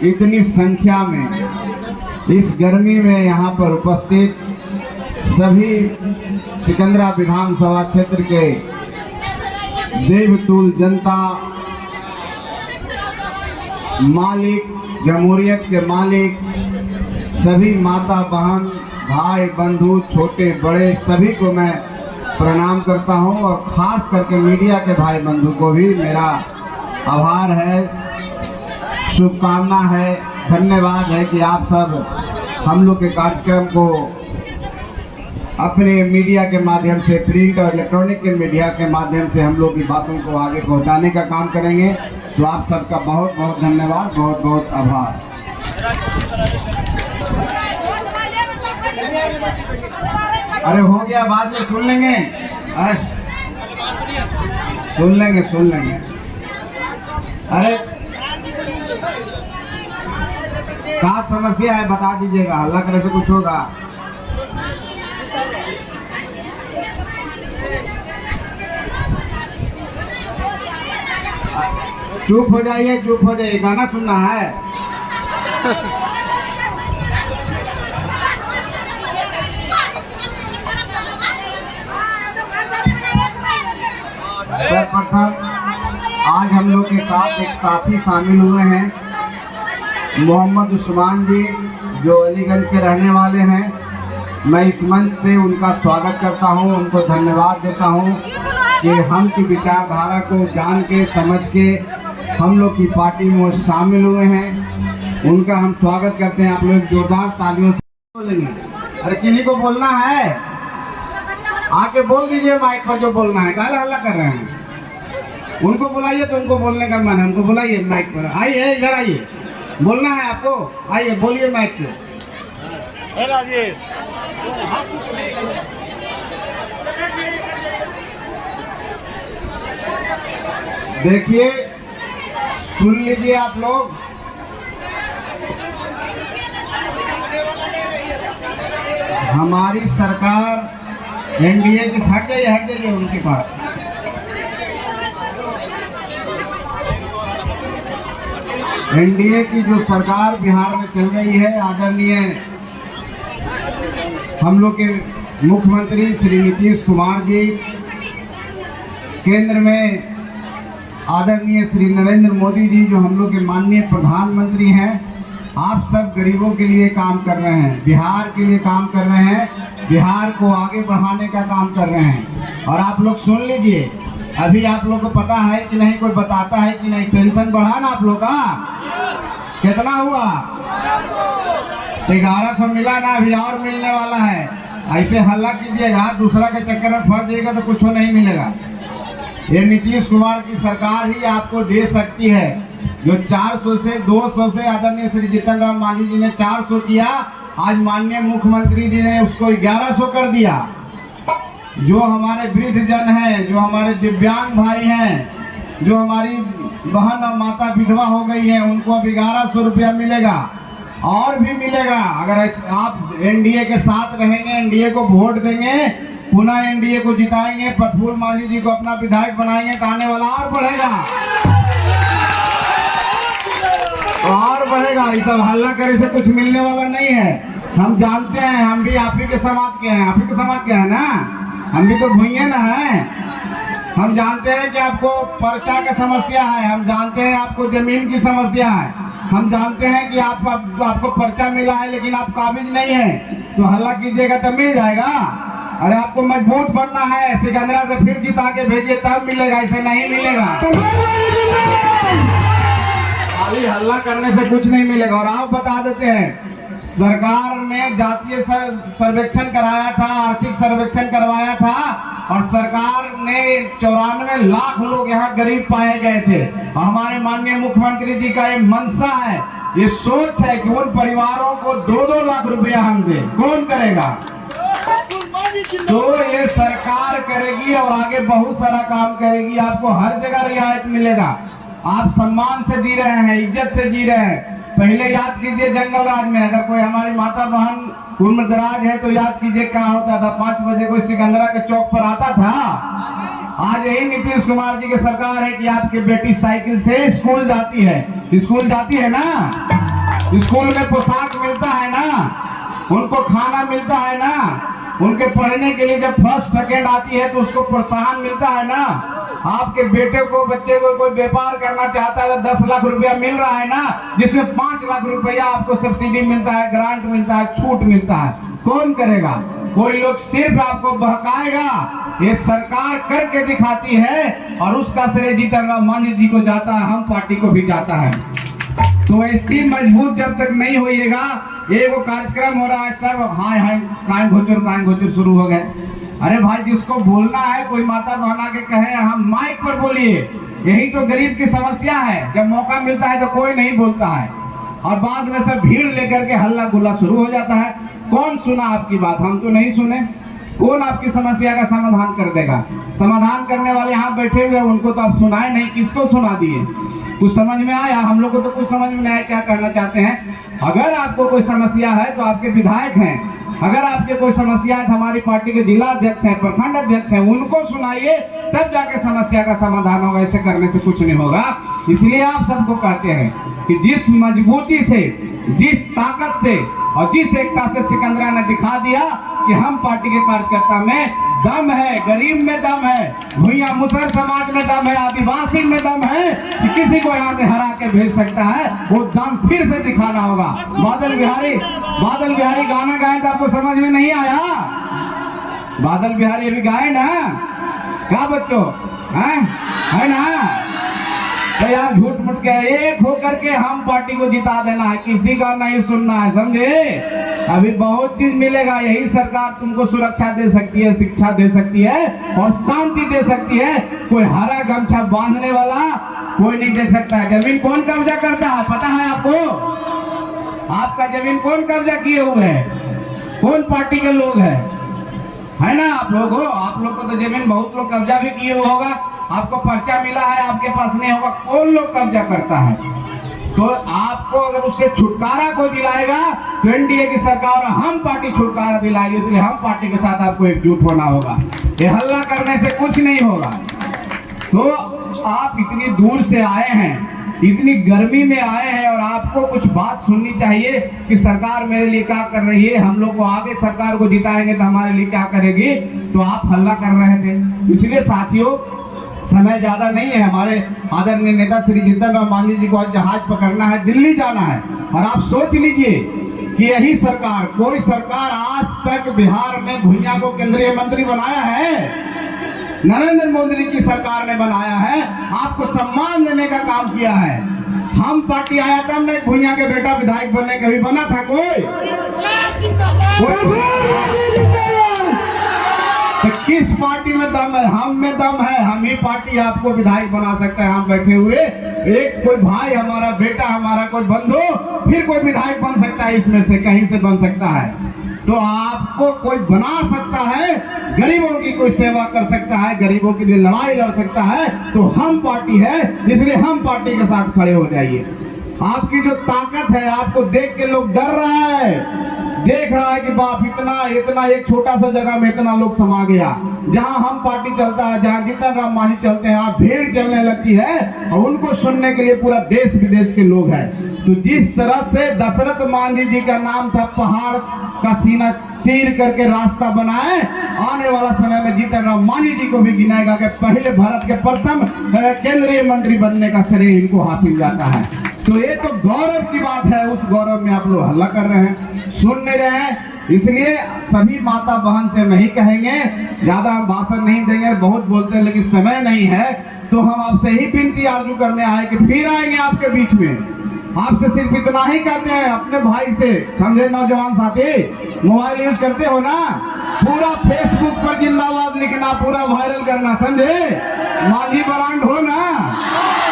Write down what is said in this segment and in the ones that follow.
इतनी संख्या में इस गर्मी में यहाँ पर उपस्थित सभी सिकंदरा विधानसभा क्षेत्र के देवतुल जनता, मालिक, जमहूरियत के मालिक, सभी माता बहन, भाई बंधु, छोटे बड़े सभी को मैं प्रणाम करता हूं और ख़ास करके मीडिया के भाई बंधु को भी मेरा आभार है, शुभकामना है, धन्यवाद है कि आप सब हम लोग के कार्यक्रम को अपने मीडिया के माध्यम से, प्रिंट और इलेक्ट्रॉनिक के मीडिया के माध्यम से हम लोग की बातों को आगे पहुंचाने का काम करेंगे। तो आप सबका बहुत बहुत धन्यवाद, बहुत बहुत आभार। अरे हो गया, बाद में सुन लेंगे, सुन लेंगे। अरे क्या समस्या है बता दीजिएगा, हल्ला करने से कुछ होगा? चुप हो जाइए, चुप हो जाइए, गाना सुनना है। सर्वप्रथम आज हम लोग के साथ एक साथी शामिल हुए हैं, मोहम्मद उस्मान जी, जो अलीगंज के रहने वाले हैं। मैं इस मंच से उनका स्वागत करता हूं, उनको धन्यवाद देता हूं कि हम की विचारधारा को जान के समझ के हम लोग की पार्टी में शामिल हुए हैं। उनका हम स्वागत करते हैं। आप लोग जोरदार तालियों से बोलेंगे। अरे किन्हीं को बोलना है, आके बोल दीजिए माइक पर जो बोलना है। काहे हल्ला कर रहे हैं? उनको बुलाइए, तो उनको बोलने का मन है, उनको बुलाइए माइक पर। आइए, इधर आइए, बोलना है आपको, आइए बोलिए माइक से। देखिए, सुन लीजिए आप लोग। हमारी सरकार एनडीए की, हट जाइए उनके पास। एनडीए की जो सरकार बिहार में चल रही है, आदरणीय हम लोग के मुख्यमंत्री श्री नीतीश कुमार जी, केंद्र में आदरणीय श्री नरेंद्र मोदी जी, जो हम लोग के माननीय प्रधानमंत्री हैं, आप सब गरीबों के लिए काम कर रहे हैं, बिहार के लिए काम कर रहे हैं, बिहार को आगे बढ़ाने का काम कर रहे हैं। और आप लोग सुन लीजिए, अभी आप लोग को पता है कि नहीं, कोई बताता है कि नहीं, पेंशन बढ़ा ना आप लोग का? कितना हुआ? 1100 मिला ना, अभी और मिलने वाला है। ऐसे हल्ला कीजिएगा, दूसरा के चक्कर में फंस जाइएगा तो कुछ नहीं मिलेगा। ये नीतीश कुमार की सरकार ही आपको दे सकती है। जो 400 से 200 से आदरणीय श्री जीतन राम मांझी जी ने 400 किया, आज माननीय मुख्यमंत्री जी ने उसको 1100 कर दिया। जो हमारे वृद्ध जन हैं, जो हमारे दिव्यांग भाई हैं, जो हमारी बहन और माता विधवा हो गई है, उनको अब 1100 रुपया मिलेगा और भी मिलेगा। अगर आप एनडीए के साथ रहेंगे, एनडीए को वोट देंगे, पुनः एनडीए को जिताएंगे, प्रफुल्ल मांझी जी को अपना विधायक बनाएंगे, तो आने वाला और बढ़ेगा, और बढ़ेगा। ये सब हल्ला करे से कुछ मिलने वाला नहीं है। हम जानते हैं, हम भी आप ही के समाज के हैं, आप ही के समाज के हैं ना, हम भी तो भूइए ना हैं। हम जानते हैं कि आपको पर्चा की समस्या है, हम जानते हैं आपको जमीन की समस्या है, हम जानते हैं कि आपको पर्चा मिला है लेकिन आप काबिज नहीं है, तो हल्ला कीजिएगा तब मिल जाएगा। अरे आपको मजबूत बनना है, सिकंदरा से फिर जिता के भेजिए तब मिलेगा, ऐसे नहीं मिलेगा। खाली हल्ला करने से कुछ नहीं मिलेगा। और आप बता देते हैं, सरकार ने जातीय सर्वेक्षण कराया था, आर्थिक सर्वेक्षण करवाया था, और सरकार ने 94 लाख लोग यहाँ गरीब पाए गए थे। हमारे माननीय मुख्यमंत्री जी का ये मंशा है, ये सोच है कि उन परिवारों को 2-2 लाख रुपया हम दें। कौन करेगा? तो ये सरकार करेगी और आगे बहुत सारा काम करेगी। आपको हर जगह रियायत मिलेगा, आप सम्मान से जी रहे हैं, इज्जत से जी रहे हैं। पहले याद कीजिए जंगल राज में, अगर कोई हमारी माता बहन उम्र दराज है तो याद कीजिए क्या होता था। 5 बजे कोई सिकंदरा के चौक पर आता था। आज यही नीतीश कुमार जी की सरकार है कि आपकी बेटी साइकिल से स्कूल जाती है, स्कूल जाती है ना। स्कूल में पोशाक मिलता है ना, उनको खाना मिलता है ना, उनके पढ़ने के लिए जब फर्स्ट सेकंड आती है तो उसको प्रोत्साहन मिलता है ना। आपके बेटे को, बच्चे को कोई व्यापार करना चाहता है तो 10 लाख रुपया मिल रहा है ना, जिसमें 5 लाख रुपया आपको सब्सिडी मिलता है, ग्रांट मिलता है, छूट मिलता है। कौन करेगा? कोई लोग सिर्फ आपको बहकाएगा। ये सरकार करके दिखाती है और उसका श्रेय जीतन राम मांझी जी को जाता है, हम पार्टी को भी जाता है। तो ऐसी मजबूत जब तक नहीं होइएगा, ये वो कार्यक्रम हो रहा है सब हाय हाय कायम घोचर शुरू हो गए। अरे भाई, जिसको बोलना है कोई माता बहना के कहे हम माइक पर बोलिए। यही तो गरीब की समस्या है, जब मौका मिलता है तो कोई नहीं बोलता है और बाद में सब भीड़ लेकर के हल्ला गुल्ला शुरू हो जाता है। कौन सुना आपकी बात? हम तो नहीं सुने। कौन आपकी समस्या का समाधान कर देगा? समाधान करने वाले यहाँ बैठे हुए, उनको तो आप सुनाए नहीं, किसको सुना दिए? कुछ समझ में आया? हम लोग को तो कुछ समझ में नहीं आया क्या कहना चाहते हैं। अगर आपको कोई समस्या है तो आपके विधायक हैं, अगर आपके कोई समस्या है तो हमारी पार्टी के जिला अध्यक्ष हैं, प्रखंड अध्यक्ष हैं, उनको सुनाइए, तब जाके समस्या का समाधान होगा। ऐसे करने से कुछ नहीं होगा। इसलिए आप सबको कहते हैं कि जिस मजबूती से, जिस ताकत से और जिस एकता से सिकंदरा ने दिखा दिया कि हम पार्टी के कार्यकर्ता में दम है, गरीब में दम है, भुइया मुसहर समाज में दम है, आदिवासी में दम है कि किसी को यहाँ से हरा के भेज सकता है, वो दम फिर से दिखाना होगा। बादल बिहारी गाना गाए तो आपको समझ में नहीं आया? बादल बिहारी अभी गाए ना, क्या बच्चों है ना? तो यार झूठ मूठ के एक होकर के हम पार्टी को जिता देना है, किसी का नहीं सुनना है, समझे? अभी बहुत चीज मिलेगा। यही सरकार तुमको सुरक्षा दे सकती है, शिक्षा दे सकती है और शांति दे सकती है। कोई हरा गमछा बांधने वाला कोई नहीं देख सकता है। जमीन कौन कब्जा करता है पता है आपको? आपका जमीन कौन कब्जा किए हुए है? कौन पार्टी के लोग है ना? आप लोग हो। आप लोग को तो जमीन बहुत लोग कब्जा भी किए हुए होगा, आपको पर्चा मिला है, आपके पास नहीं होगा। कौन लोग कब्जा करता है? तो आपको अगर उससे छुटकारा कोई दिलाएगा तो एनडीए की सरकार और हम पार्टी छुटकारा दिलाएगी। इसलिए हम पार्टी के साथ आपको एकजुट होना होगा। ये हल्ला करने से कुछ नहीं होगा। तो आप इतनी दूर से आए हैं, इतनी गर्मी में आए हैं और आपको कुछ बात सुननी चाहिए कि सरकार मेरे लिए क्या कर रही है, हम लोग को आगे सरकार को जिताएंगे तो हमारे लिए क्या करेगी। तो आप हल्ला कर रहे थे। इसलिए साथियों, समय ज्यादा नहीं है। हमारे आदरणीय नेता श्री जीतन राम मांझी जी को आज जहाज पकड़ना है, दिल्ली जाना है। और आप सोच लीजिए कि यही सरकार, कोई सरकार आज तक बिहार में भुइया को केंद्रीय मंत्री बनाया है? नरेंद्र मोदी की सरकार ने बनाया है, आपको सम्मान देने का काम किया है। हम पार्टी आया था, हमने भुइया के बेटा विधायक बनने कभी बना था कोई? तो किस पार्टी में दम है? हम में दम है। हम ही पार्टी आपको विधायक बना सकते हैं। हम बैठे हुए एक कोई भाई, हमारा बेटा, हमारा कोई बंधु फिर कोई विधायक बन सकता है, इसमें से कहीं से बन सकता है। तो आपको कोई बना सकता है, गरीबों की कोई सेवा कर सकता है, गरीबों के लिए लड़ाई लड़ सकता है, तो हम पार्टी है। इसलिए हम पार्टी के साथ खड़े हो जाइए। आपकी जो ताकत है, आपको देख के लोग डर रहा है, देख रहा है कि बाप इतना एक छोटा सा जगह में इतना लोग समा गया। जहां हम पार्टी चलता है, जहां जीतन राम मांझी चलते हैं, वहां भीड़ चलने लगती है और उनको सुनने के लिए पूरा देश विदेश के लोग हैं। तो जिस तरह से दशरथ मांझी जी का नाम था, पहाड़ का सीना चीर करके रास्ता बनाए, आने वाला समय में जीतन राम मांझी जी को भी गिनाएगा कि पहले भारत के प्रथम केंद्रीय मंत्री बनने का श्रेय इनको हासिल जाता है। तो ये तो गौरव की बात है। उस गौरव में आप लोग हल्ला कर रहे हैं, सुन नहीं रहे हैं। इसलिए सभी माता बहन से नहीं कहेंगे, ज्यादा हम भाषण नहीं देंगे, बहुत बोलते हैं लेकिन समय नहीं है। तो हम आपसे ही विनती आरजू करने आए कि फिर आएंगे आपके बीच में। आपसे सिर्फ इतना ही कहते हैं, अपने भाई से, समझे नौजवान साथी, मोबाइल यूज करते हो ना, पूरा फेसबुक पर जिंदाबाद लिखना, पूरा वायरल करना, समझे? मांझी ब्रांड हो ना,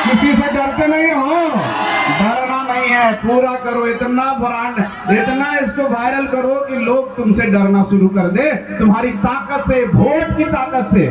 किसी से डरते नहीं हो, डरना नहीं है, पूरा करो। इतना ब्रांड, इतना इसको वायरल करो कि लोग तुमसे डरना शुरू कर दे, तुम्हारी ताकत से, वोट की ताकत से।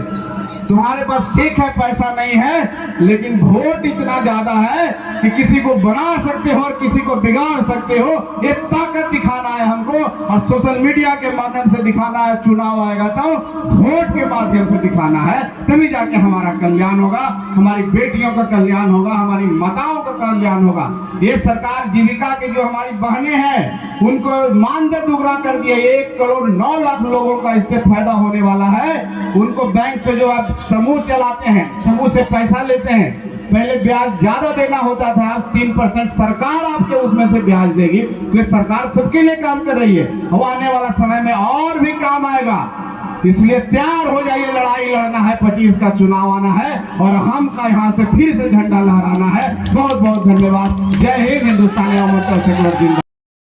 तुम्हारे पास ठीक है पैसा नहीं है, लेकिन वोट इतना ज्यादा है कि किसी को बना सकते हो और किसी को बिगाड़ सकते हो। ये ताकत दिखाना है हमको, और सोशल मीडिया के माध्यम से दिखाना है। चुनाव आएगा तो वोट के माध्यम से दिखाना है, तभी जाके हमारा कल्याण होगा, हमारी बेटियों का कल्याण होगा, हमारी माताओं का कल्याण होगा। ये सरकार जीविका के जो हमारी बहनें हैं उनको मानदेय दुगना कर दिया। 1,09,00,000 लोगों का इससे फायदा होने वाला है। उनको बैंक से जो आप समूह चलाते हैं, समूह से पैसा लेते हैं, पहले ब्याज ज्यादा देना होता था, अब 3% सरकार आपके उसमें से ब्याज देगी। तो सरकार सबके लिए काम कर रही है, अब आने वाला समय में और भी काम आएगा। इसलिए तैयार हो जाइए, लड़ाई लड़ना है, 25 का चुनाव आना है और हम का यहाँ से फिर से झंडा लहराना है। बहुत बहुत धन्यवाद। जय हिंद, हिंदुस्तानी अमर जिंदाबाद।